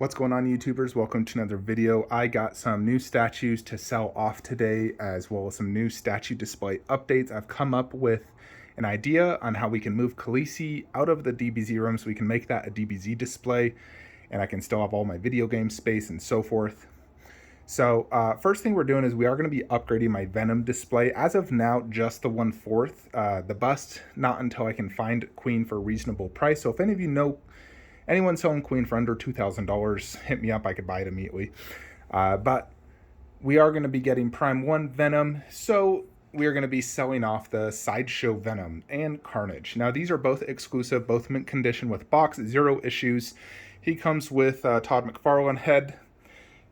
What's going on, YouTubers? Welcome to another video. I got some new statues to sell off today, as well as some new statue display updates. I've come up with an idea on how we can move Khaleesi out of the DBZ room so we can make that a DBZ display, and I can still have all my video game space and so forth. So first thing we're doing is we are going to be upgrading my Venom display. As of now, just the 1/4. The bust, not until I can find Queen for a reasonable price. So if any of you know anyone selling Queen for under $2,000, hit me up. I could buy it immediately. But we are going to be getting Prime 1 Venom. So we are going to be selling off the Sideshow Venom and Carnage. Now, these are both exclusive, both mint condition with box, 0 issues. He comes with Todd McFarlane head,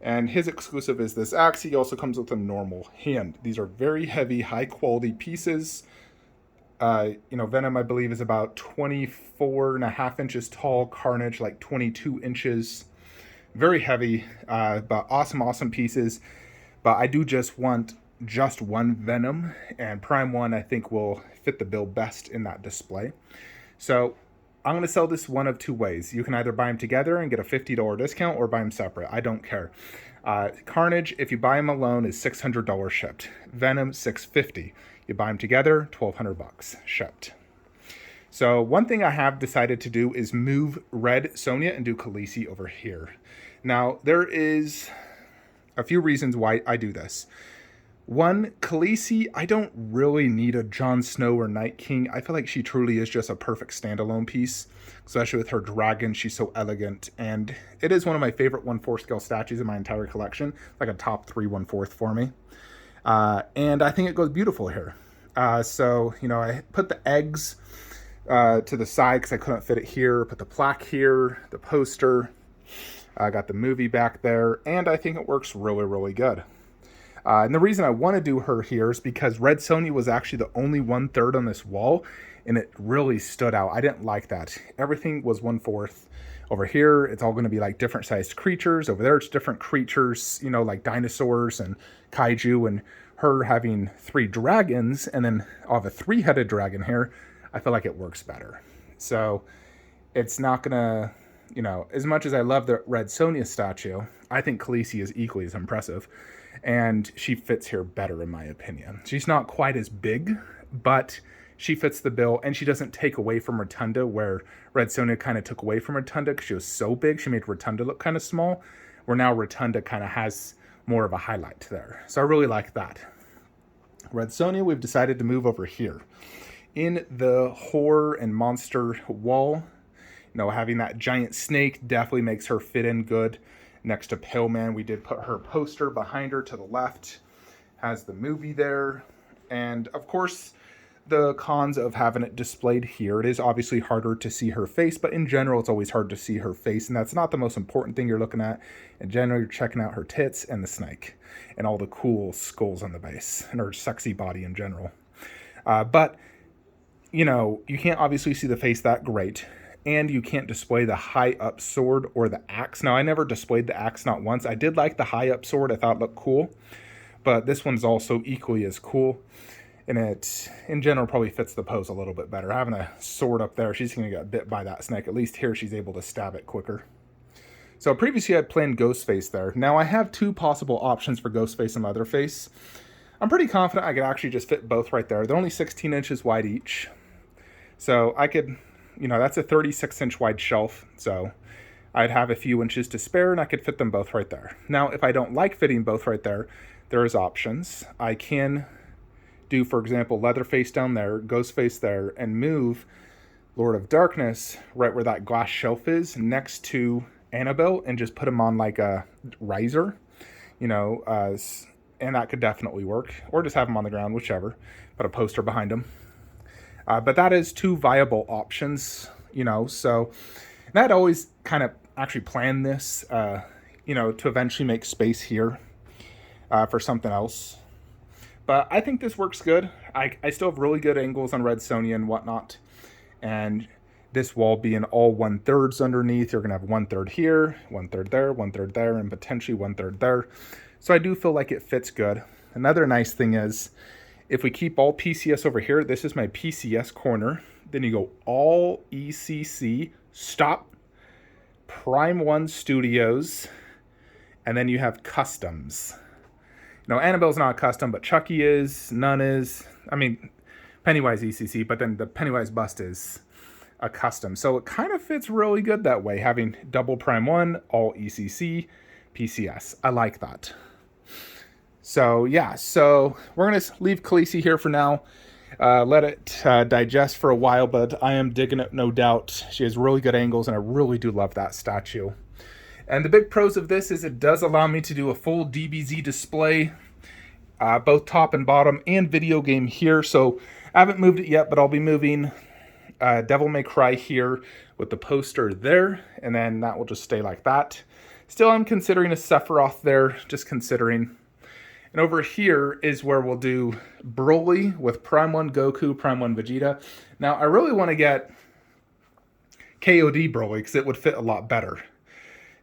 and his exclusive is this axe. He also comes with a normal hand. These are very heavy, high-quality pieces. Venom, I believe, is about 24.5 inches tall. Carnage, like 22 inches. Very heavy, but awesome pieces. But I do just want just one Venom, and Prime 1, I think, will fit the bill best in that display. So I'm going to sell this one of 2 ways. You can either buy them together and get a $50 discount, or buy them separate. I don't care. Carnage, if you buy them alone, is $600 shipped. Venom, $650. You buy them together, $1,200 shipped. So one thing I have decided to do is move Red Sonja and do Khaleesi over here. Now, there is a few reasons why I do this. One, Khaleesi, I don't really need a Jon Snow or Night King. I feel like she truly is just a perfect standalone piece, especially with her dragon. She's so elegant, and it is one of my favorite 1/4 scale statues in my entire collection, like a top 3 1/4 for me. And I think it goes beautiful here. So, I put the eggs to the side because I couldn't fit it here. Put the plaque here, the poster. I got the movie back there, and I think it works really good. And the reason I want to do her here is because Red Sonja was actually the only 1/3 on this wall, and it really stood out. I didn't like that. Everything was 1/4. Over here, it's all going to be like different sized creatures. Over there, it's different creatures, like dinosaurs and kaiju, and her having 3 dragons, and then I'll have a 3-headed dragon here. I feel like it works better. So it's not going to, as much as I love the Red Sonja statue, I think Khaleesi is equally as impressive. And she fits here better, in my opinion. She's not quite as big, but she fits the bill, and she doesn't take away from Rotunda, where Red Sonja kind of took away from Rotunda because she was so big. She made Rotunda look kind of small, where now Rotunda kind of has more of a highlight there. So I really like that. Red Sonja, we've decided to move over here. In the horror and monster wall, having that giant snake definitely makes her fit in good. Next to Pale Man, we did put her poster behind her to the left. Has the movie there. And, of course, the cons of having it displayed here. It is obviously harder to see her face, but in general, it's always hard to see her face, and that's not the most important thing you're looking at. In general, you're checking out her tits and the snake and all the cool skulls on the base and her sexy body in general. But, you can't obviously see the face that great. And you can't display the high-up sword or the axe. Now, I never displayed the axe, not once. I did like the high-up sword. I thought it looked cool. But this one's also equally as cool. And it, in general, probably fits the pose a little bit better. Having a sword up there, she's going to get bit by that snake. At least here, she's able to stab it quicker. So previously, I had planned Ghostface there. Now, I have 2 possible options for Ghostface and Leatherface. I'm pretty confident I could actually just fit both right there. They're only 16 inches wide each. So I could... that's a 36-inch wide shelf, so I'd have a few inches to spare, and I could fit them both right there. Now, if I don't like fitting both right there, there is options. I can do, for example, Leatherface down there, Ghostface there, and move Lord of Darkness right where that glass shelf is next to Annabelle, and just put him on like a riser, and that could definitely work. Or just have him on the ground, whichever. Put a poster behind him. But that is 2 viable options, so I'd always kind of actually planned this, to eventually make space here for something else. But I think this works good. I still have really good angles on Red Sonja and whatnot. And this wall being all 1/3 underneath, you're going to have 1/3 here, 1/3 there, 1/3 there, and potentially 1/3 there. So I do feel like it fits good. Another nice thing is, if we keep all PCS over here, this is my PCS corner. Then you go all ECC, stop, Prime 1 Studios, and then you have customs. You know, Annabelle's not a custom, but Chucky is, Nun is. I mean, Pennywise ECC, but then the Pennywise bust is a custom. So it kind of fits really good that way, having double Prime 1, all ECC, PCS. I like that. So yeah, so we're going to leave Khaleesi here for now. Let it digest for a while, but I am digging it, no doubt. She has really good angles, and I really do love that statue. And the big pros of this is it does allow me to do a full DBZ display, both top and bottom, and video game here. So I haven't moved it yet, but I'll be moving Devil May Cry here with the poster there, and then that will just stay like that. Still, I'm considering a Sephiroth there, just considering. And over here is where we'll do Broly with Prime 1 Goku, Prime 1 Vegeta. Now, I really want to get KOD Broly because it would fit a lot better.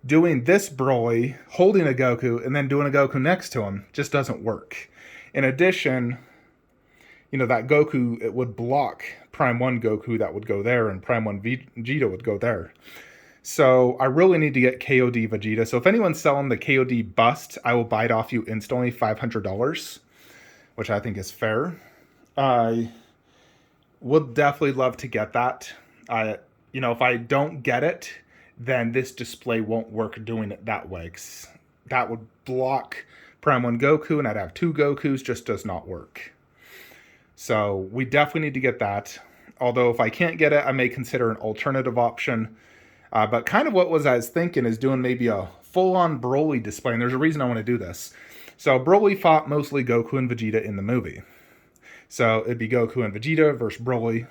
Doing this Broly, holding a Goku, and then doing a Goku next to him just doesn't work. In addition, you know, that Goku, it would block Prime 1 Goku that would go there, and Prime 1 Vegeta would go there. So I really need to get KOD Vegeta. So if anyone's selling the KOD bust, I will buy it off you instantly, $500, which I think is fair. I would definitely love to get that. You know, if I don't get it, then this display won't work doing it that way. That would block Prime 1 Goku, and I'd have two Gokus, just does not work. So we definitely need to get that. Although if I can't get it, I may consider an alternative option. But kind of what I was thinking is doing maybe a full-on Broly display, and there's a reason I want to do this. So Broly fought mostly Goku and Vegeta in the movie. So it'd be Goku and Vegeta versus Broly.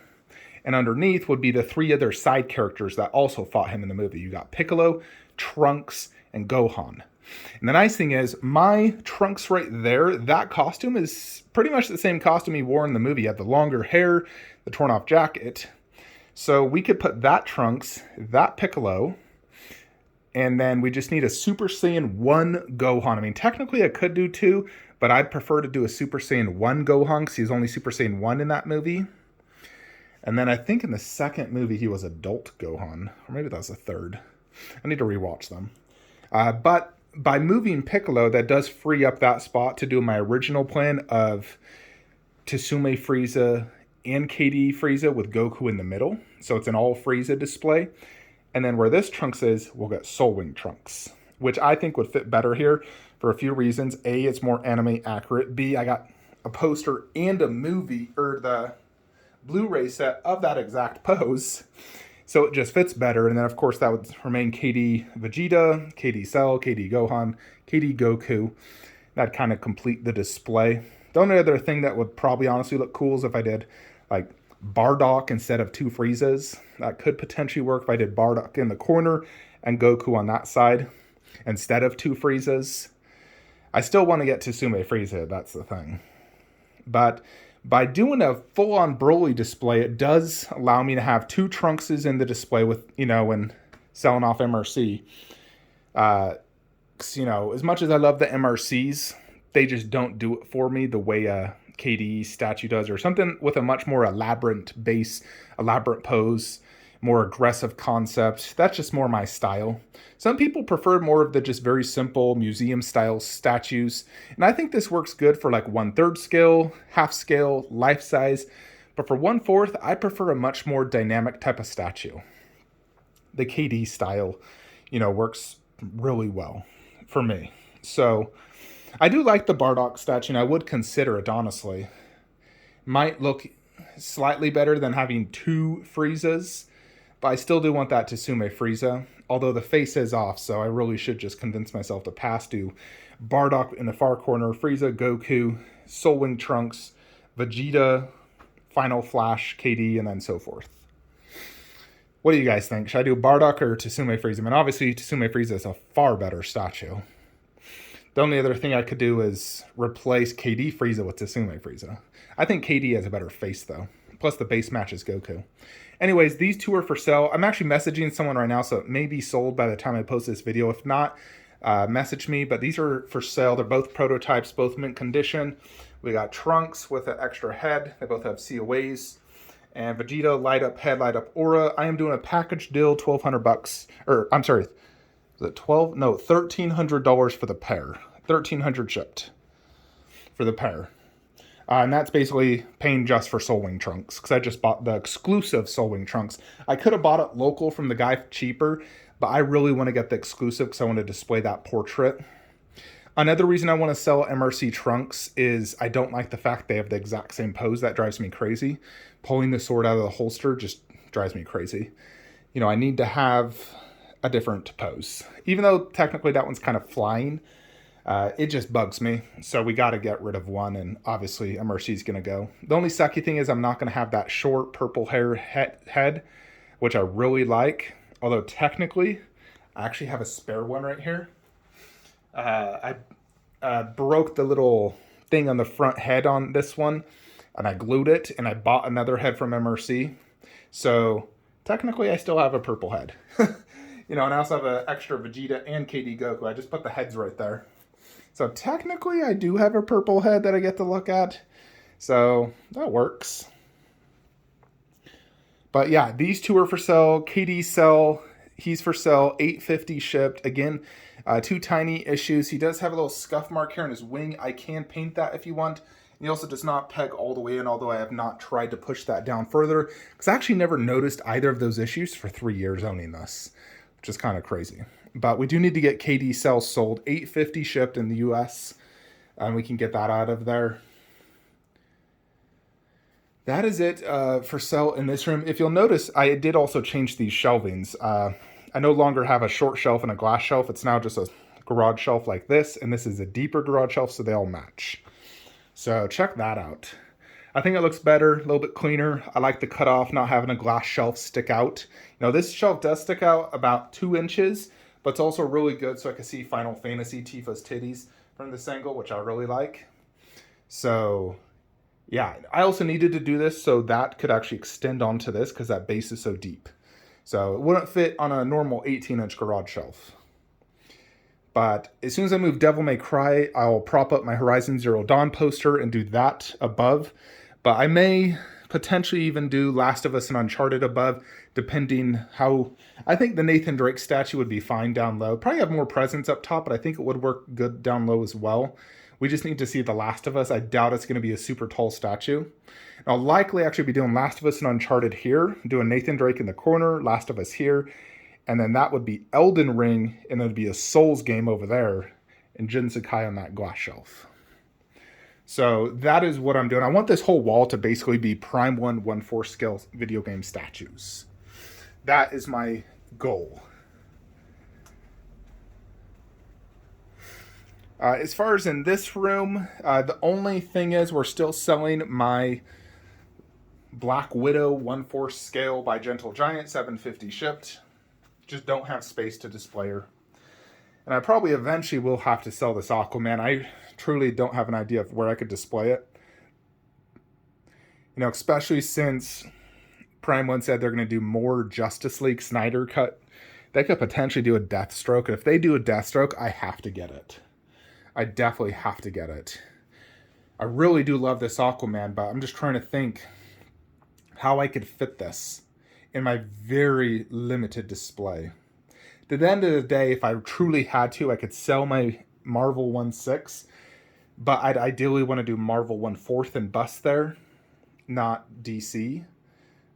And underneath would be the three other side characters that also fought him in the movie. You got Piccolo, Trunks, and Gohan. And the nice thing is, my Trunks right there, that costume is pretty much the same costume he wore in the movie. He had the longer hair, the torn-off jacket. So we could put that Trunks, that Piccolo, and then we just need a Super Saiyan 1 Gohan. I mean, technically I could do 2, but I'd prefer to do a Super Saiyan 1 Gohan because he's only Super Saiyan 1 in that movie. And then I think in the second movie he was adult Gohan, or maybe that was the third. I need to rewatch them. But by moving Piccolo, that does free up that spot to do my original plan of Tsume Frieza and KD Frieza with Goku in the middle. So it's an all Frieza display. And then where this Trunks is, we'll get Soul Wing Trunks, which I think would fit better here for a few reasons. A, it's more anime accurate. B, I got a poster and a movie, or the Blu-ray set of that exact pose. So it just fits better. And then, of course, that would remain KD Vegeta, KD Cell, KD Gohan, KD Goku. That'd kind of complete the display. The only other thing that would probably honestly look cool is if I did like Bardock instead of two Friezas. That could potentially work if I did Bardock in the corner and Goku on that side instead of two Friezas. I still want to get Tsume Frieza, that's the thing. But by doing a full-on Broly display, it does allow me to have two Trunkses in the display with, you know, and selling off MRC. You know, as much as I love the MRCs, they just don't do it for me the way a KD statue does, or something with a much more elaborate base, elaborate pose, more aggressive concept. That's just more my style. Some people prefer more of the just very simple museum style statues, and I think this works good for like 1/3 scale, half scale, life size. But for 1/4, I prefer a much more dynamic type of statue. The KD style, you know, works really well for me. So I do like the Bardock statue, and I would consider it, honestly. Might look slightly better than having two Friezas, but I still do want that Tsume Frieza, although the face is off, so I really should just convince myself to pass to Bardock in the far corner, Frieza, Goku, Soul Wing Trunks, Vegeta, Final Flash, KD, and then so forth. What do you guys think? Should I do Bardock or Tsume Frieza? I mean, obviously, Tsume Frieza is a far better statue. The only other thing I could do is replace KD Frieza with Tsume Frieza. I think KD has a better face, though. Plus, the base matches Goku. Anyways, these two are for sale. I'm actually messaging someone right now, so it may be sold by the time I post this video. If not, message me. But these are for sale. They're both prototypes, both mint condition. We got Trunks with an extra head. They both have COAs. And Vegeta light up head, light up aura. I am doing a package deal, $1,200, or I'm sorry, is it 12? No, $1,300 for the pair. 1,300 shipped for the pair. And that's basically paying just for Soul Wing trunks, because I just bought the exclusive Soul Wing trunks. I could have bought it local from the guy cheaper, but I really want to get the exclusive because I want to display that portrait. Another reason I want to sell MRC trunks is I don't like the fact they have the exact same pose. That drives me crazy. Pulling the sword out of the holster just drives me crazy. You know, I need to have a different pose. Even though technically that one's kind of flying, it just bugs me. So we got to get rid of one, and obviously MRC is going to go. The only sucky thing is I'm not going to have that short purple hair head, which I really like. Although technically, I actually have a spare one right here. I broke the little thing on the front head on this one, and I glued it, and I bought another head from MRC. So technically, I still have a purple head. You know, and I also have an extra Vegeta and KD Goku. I just put the heads right there. So technically, I do have a purple head that I get to look at. So that works. But yeah, these two are for sale. KD sell. He's for sale. $850 shipped. Again, 2 tiny issues. He does have a little scuff mark here on his wing. I can paint that if you want. He also does not peg all the way in, although I have not tried to push that down further, because I actually never noticed either of those issues for 3 years owning this, which is kind of crazy. But we do need to get KD cells sold. $850 shipped in the US, and we can get that out of there. That is it for sale in this room. If you'll notice, I did also change these shelvings. I no longer have a short shelf and a glass shelf. It's now just a garage shelf like this, and this is a deeper garage shelf, so they all match. So check that out. I think it looks better, a little bit cleaner. I like the cutoff, not having a glass shelf stick out. You know, this shelf does stick out about 2 inches, but it's also really good so I can see Final Fantasy Tifa's titties from this angle, which I really like. So yeah, I also needed to do this so that could actually extend onto this because that base is so deep. So it wouldn't fit on a normal 18-inch garage shelf. But as soon as I move Devil May Cry, I'll prop up my Horizon Zero Dawn poster and do that above. But I may potentially even do Last of Us and Uncharted above, depending how... I think the Nathan Drake statue would be fine down low. Probably have more presence up top, but I think it would work good down low as well. We just need to see The Last of Us. I doubt it's going to be a super tall statue. And I'll likely actually be doing Last of Us and Uncharted here, doing Nathan Drake in the corner, Last of Us here, and then that would be Elden Ring, and then it'd be a Souls game over there, and Jin Sakai on that glass shelf. So that is what I'm doing. I want this whole wall to basically be Prime 1/4 scale video game statues. That is my goal. As far as in this room, the only thing is we're still selling my Black Widow 1/4 scale by Gentle Giant, $750 shipped. Just don't have space to display her. And I probably eventually will have to sell this Aquaman. I truly don't have an idea of where I could display it. You know, especially since Prime 1 said they're going to do more Justice League Snyder Cut. They could potentially do a Deathstroke. And if they do a Deathstroke, I have to get it. I definitely have to get it. I really do love this Aquaman, but I'm just trying to think how I could fit this in my very limited display. At the end of the day, if I truly had to, I could sell my Marvel 1/6, but I'd ideally want to do Marvel 1/4 and bust there, not DC.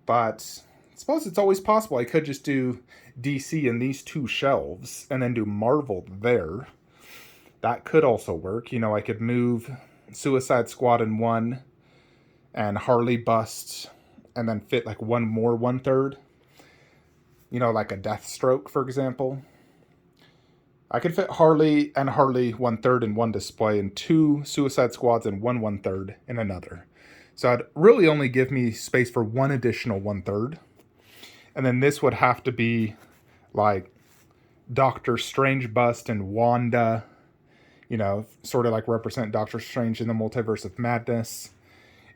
But I suppose it's always possible. I could just do DC in these 2 shelves and then do Marvel there. That could also work. You know, I could move Suicide Squad in 1 and Harley bust and then fit like one more 1/3. You know, like a Deathstroke, for example. I could fit Harley and Harley 1/3 in one display and 2 Suicide Squads and 1/3 in another. So it'd really only give me space for 1 additional 1/3. And then this would have to be like Doctor Strange bust and Wanda, you know, sort of like represent Doctor Strange in the Multiverse of Madness.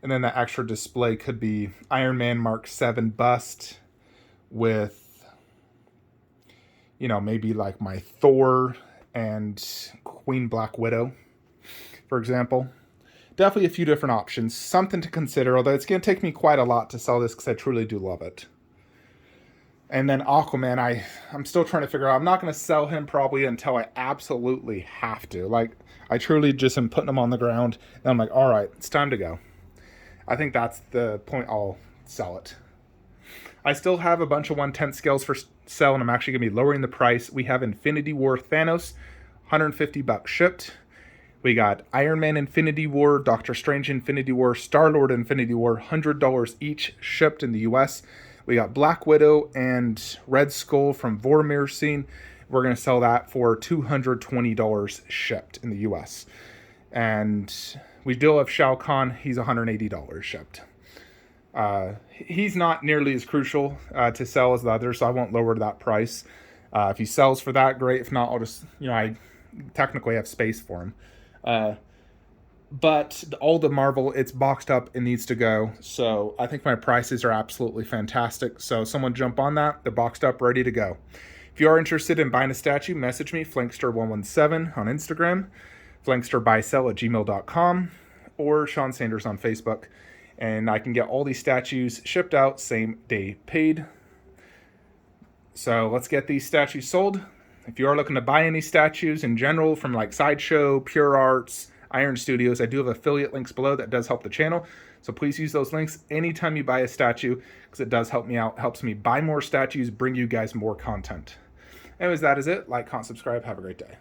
And then the extra display could be Iron Man Mark 7 bust with, you know, maybe like my Thor and Queen Black Widow, for example. definitely a few different options. Something to consider, although it's going to take me quite a lot to sell this because I truly do love it. And then Aquaman, I'm still trying to figure out. I'm not going to sell him probably until I absolutely have to. Like, I truly just am putting him on the ground, and I'm like, all right, it's time to go. I think that's the point I'll sell it. I still have a bunch of 1/10 scales for sale, and I'm actually going to be lowering the price. We have Infinity War Thanos, $150 shipped. We got Iron Man Infinity War, Doctor Strange Infinity War, Star-Lord Infinity War, $100 each shipped in the US. We got Black Widow and Red Skull from Vormir Scene. We're going to sell that for $220 shipped in the US. And we do have Shao Kahn. He's $180 shipped. He's not nearly as crucial to sell as the others, so I won't lower that price. If he sells for that, great. If not, I'll just, I technically have space for him. But all the Marvel, it's boxed up and needs to go. So I think my prices are absolutely fantastic. So someone jump on that. They're boxed up, ready to go. If you are interested in buying a statue, message me, Flankster117 on Instagram, flanksterbuysell@gmail.com, or Sean Sanders on Facebook. And I can get all these statues shipped out, same day paid. So let's get these statues sold. If you are looking to buy any statues in general from like Sideshow, Pure Arts, Iron Studios, I do have affiliate links below that does help the channel. So please use those links anytime you buy a statue, because it does help me out, helps me buy more statues, bring you guys more content. Anyways, that is it. Like, comment, subscribe. Have a great day.